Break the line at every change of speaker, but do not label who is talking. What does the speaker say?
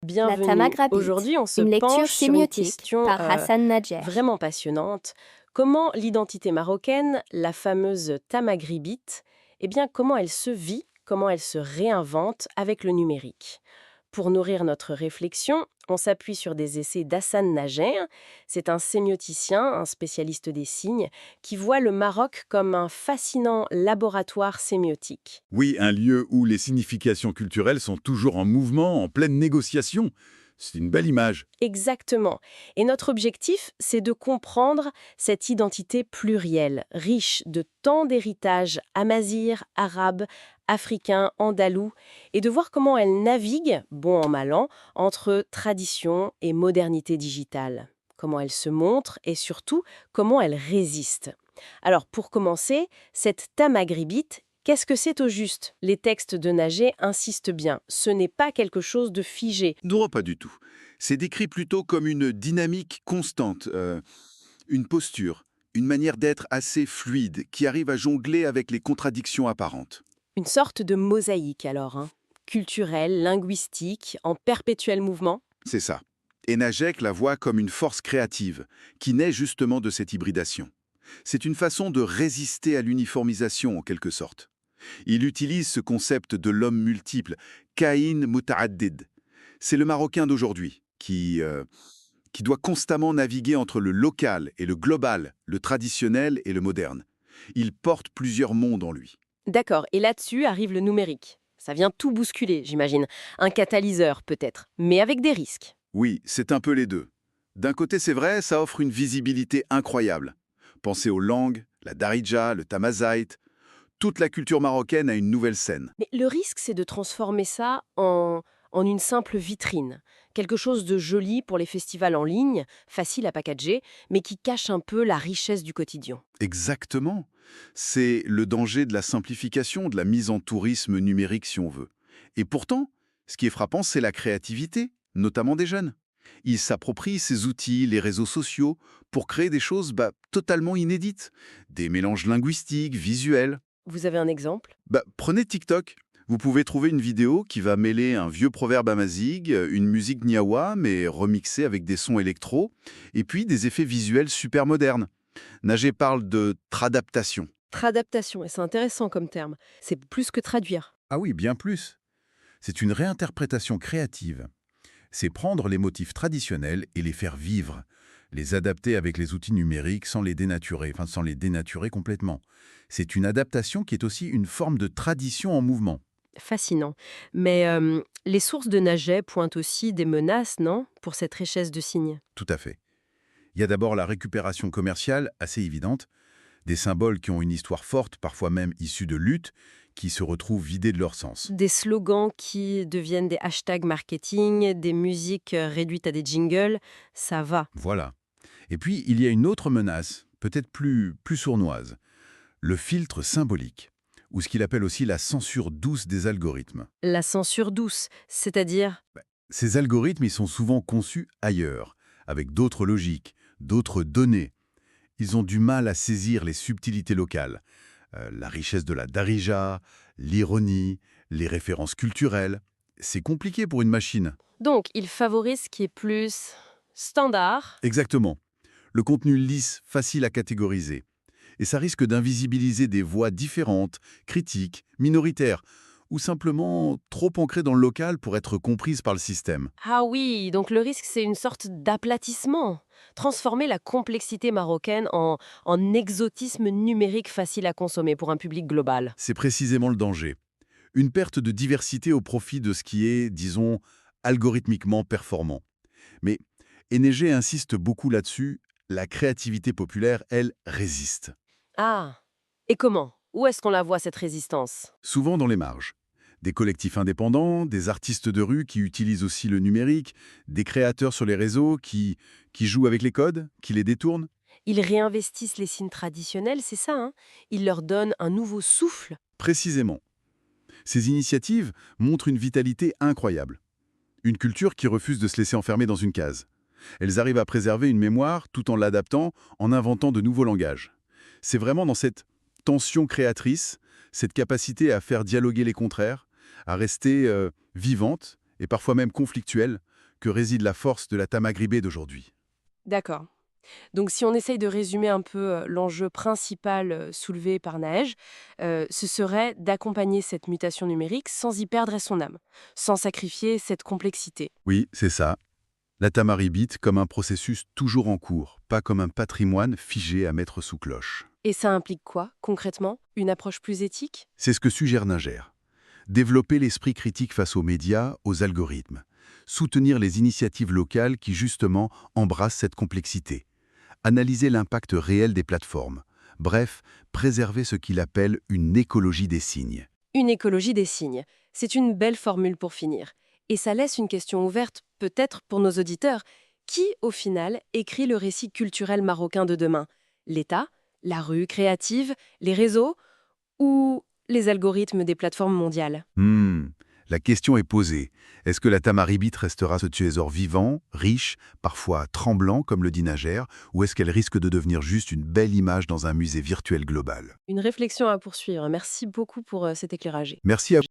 Bienvenue.
Tamagrabit,
Aujourd'hui, on se
une lecture
penche sur une
sémiotique
question
par Hassan Najer.
vraiment passionnante. Comment l'identité marocaine, la fameuse tamagribite, comment elle se vit, comment elle se réinvente avec le numérique? Pour nourrir notre réflexion, on s'appuie sur des essais d'Hassan Najer. C'est un sémioticien, un spécialiste des signes, qui voit le Maroc comme un fascinant laboratoire sémiotique.
Oui, un lieu où les significations culturelles sont toujours en mouvement, en pleine négociation. C'est une belle image.
Exactement. Et notre objectif, c'est de comprendre cette identité plurielle, riche de tant d'héritages amazigh, arabes, africains, andalous, et de voir comment elle navigue, bon an mal an, entre tradition et modernité digitale. Comment elle se montre et surtout comment elle résiste. Alors pour commencer, cette tamagribite, qu'est-ce que c'est au juste? Les textes de Nager insistent bien, ce n'est pas quelque chose de figé.
Non, pas du tout. C'est décrit plutôt comme une dynamique constante, une posture, une manière d'être assez fluide qui arrive à jongler avec les contradictions apparentes.
Une sorte de mosaïque alors, hein. Culturelle, linguistique, en perpétuel mouvement.
C'est ça. Et Najek la voit comme une force créative, qui naît justement de cette hybridation. C'est une façon de résister à l'uniformisation en quelque sorte. Il utilise ce concept de l'homme multiple, Kaïn Muta'addid. C'est le Marocain d'aujourd'hui qui doit constamment naviguer entre le local et le global, le traditionnel et le moderne. Il porte plusieurs mondes en lui.
D'accord, et là-dessus arrive le numérique. Ça vient tout bousculer, j'imagine. Un catalyseur peut-être, mais avec des risques.
Oui, c'est un peu les deux. D'un côté, c'est vrai, ça offre une visibilité incroyable. Pensez aux langues, la darija, le tamazight. Toute la culture marocaine a une nouvelle scène.
Mais le risque, c'est de transformer ça en une simple vitrine. Quelque chose de joli pour les festivals en ligne, facile à packager, mais qui cache un peu la richesse du quotidien.
Exactement. C'est le danger de la simplification, de la mise en tourisme numérique si on veut. Et pourtant, ce qui est frappant, c'est la créativité, notamment des jeunes. Ils s'approprient ces outils, les réseaux sociaux, pour créer des choses totalement inédites. Des mélanges linguistiques, visuels.
Vous avez un exemple?
Prenez TikTok. Vous pouvez trouver une vidéo qui va mêler un vieux proverbe amazigh, une musique niawa, mais remixée avec des sons électro, et puis des effets visuels super modernes. Nager parle de tradaptation.
Tradaptation, et c'est intéressant comme terme. C'est plus que traduire.
Ah oui, bien plus. C'est une réinterprétation créative. C'est prendre les motifs traditionnels et les faire vivre, les adapter avec les outils numériques sans les dénaturer, sans les dénaturer complètement. C'est une adaptation qui est aussi une forme de tradition en mouvement.
Fascinant. Mais les sources de Najet pointent aussi des menaces, non? Pour cette richesse de signes.
Tout à fait. Il y a d'abord la récupération commerciale, assez évidente, des symboles qui ont une histoire forte, parfois même issus de luttes, qui se retrouvent vidés de leur sens.
Des slogans qui deviennent des hashtags marketing, des musiques réduites à des jingles, ça va.
Voilà. Et puis, il y a une autre menace, peut-être plus sournoise, le filtre symbolique, ou ce qu'il appelle aussi la censure douce des algorithmes.
La censure douce, c'est-à-dire...
Ces algorithmes, ils sont souvent conçus ailleurs, avec d'autres logiques, d'autres données. Ils ont du mal à saisir les subtilités locales, la richesse de la darija, l'ironie, les références culturelles. C'est compliqué pour une machine.
Donc, il favorise ce qui est plus standard.
Exactement. Le contenu lisse, facile à catégoriser. Et ça risque d'invisibiliser des voix différentes, critiques, minoritaires, ou simplement trop ancrées dans le local pour être comprises par le système.
Ah oui, donc le risque, c'est une sorte d'aplatissement. Transformer la complexité marocaine en exotisme numérique facile à consommer pour un public global.
C'est précisément le danger. Une perte de diversité au profit de ce qui est, disons, algorithmiquement performant. Mais Enege insiste beaucoup là-dessus, la créativité populaire, elle, résiste.
Ah, et comment? Où est-ce qu'on la voit, cette résistance?
Souvent dans les marges. Des collectifs indépendants, des artistes de rue qui utilisent aussi le numérique, des créateurs sur les réseaux qui jouent avec les codes, qui les détournent.
Ils réinvestissent les signes traditionnels, c'est ça, hein? Ils leur donnent un nouveau souffle.
Précisément. Ces initiatives montrent une vitalité incroyable. Une culture qui refuse de se laisser enfermer dans une case. Elles arrivent à préserver une mémoire tout en l'adaptant, en inventant de nouveaux langages. C'est vraiment dans cette tension créatrice, cette capacité à faire dialoguer les contraires, à rester vivante et parfois même conflictuelle, que réside la force de la Tamagribé d'aujourd'hui.
D'accord. Donc si on essaye de résumer un peu l'enjeu principal soulevé par Naej, ce serait d'accompagner cette mutation numérique sans y perdre son âme, sans sacrifier cette complexité.
Oui, c'est ça. La Tamaribite comme un processus toujours en cours, pas comme un patrimoine figé à mettre sous cloche.
Et ça implique quoi, concrètement? Une approche plus éthique?
C'est ce que suggère Nager. Développer l'esprit critique face aux médias, aux algorithmes. Soutenir les initiatives locales qui, justement, embrassent cette complexité. Analyser l'impact réel des plateformes. Bref, préserver ce qu'il appelle une écologie des signes.
Une écologie des signes. C'est une belle formule pour finir. Et ça laisse une question ouverte, peut-être pour nos auditeurs. Qui, au final, écrit le récit culturel marocain de demain? L'État? La rue créative? Les réseaux? Ou les algorithmes des plateformes mondiales?
La question est posée. Est-ce que la Tamaribite restera ce trésor vivant, riche, parfois tremblant, comme le dit Nager, ou est-ce qu'elle risque de devenir juste une belle image dans un musée virtuel global?
Une réflexion à poursuivre. Merci beaucoup pour cet éclairage.
Merci à